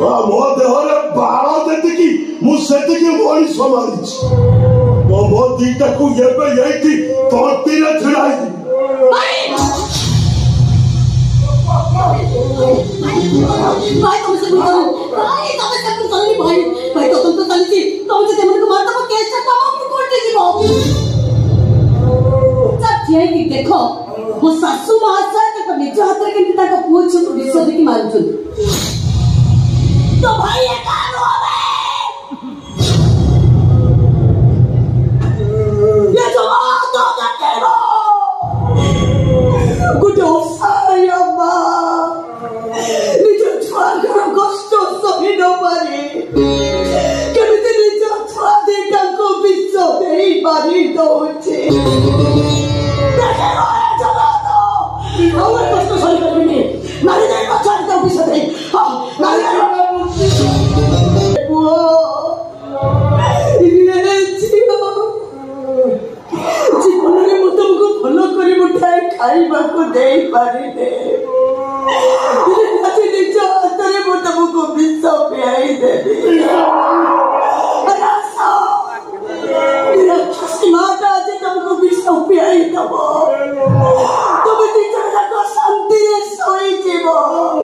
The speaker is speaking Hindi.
मो देहरे बाड़ देती मुझे मनीष मारी मो दीटा को तंती छिड़ाई देख मो सासू महाशय निज हाथ में पुओ झी को विष देखी मारूँ तो भाई ये जो गोटे असहाय माँ निज छुआ कष्ट सही न पारे केमिति निज छुआ दिटा को विष दे पारी दौचे कष्ट सही करबिनी मारी दे छुआ विष दे मारी दे जीवन में मत तुमको भल कर मुठाए खाइबा को दे पारिले आज निज हाथ में मत तुमको विष पियाई देबी राक्षसी माता आज तुमको विष पियाई दबो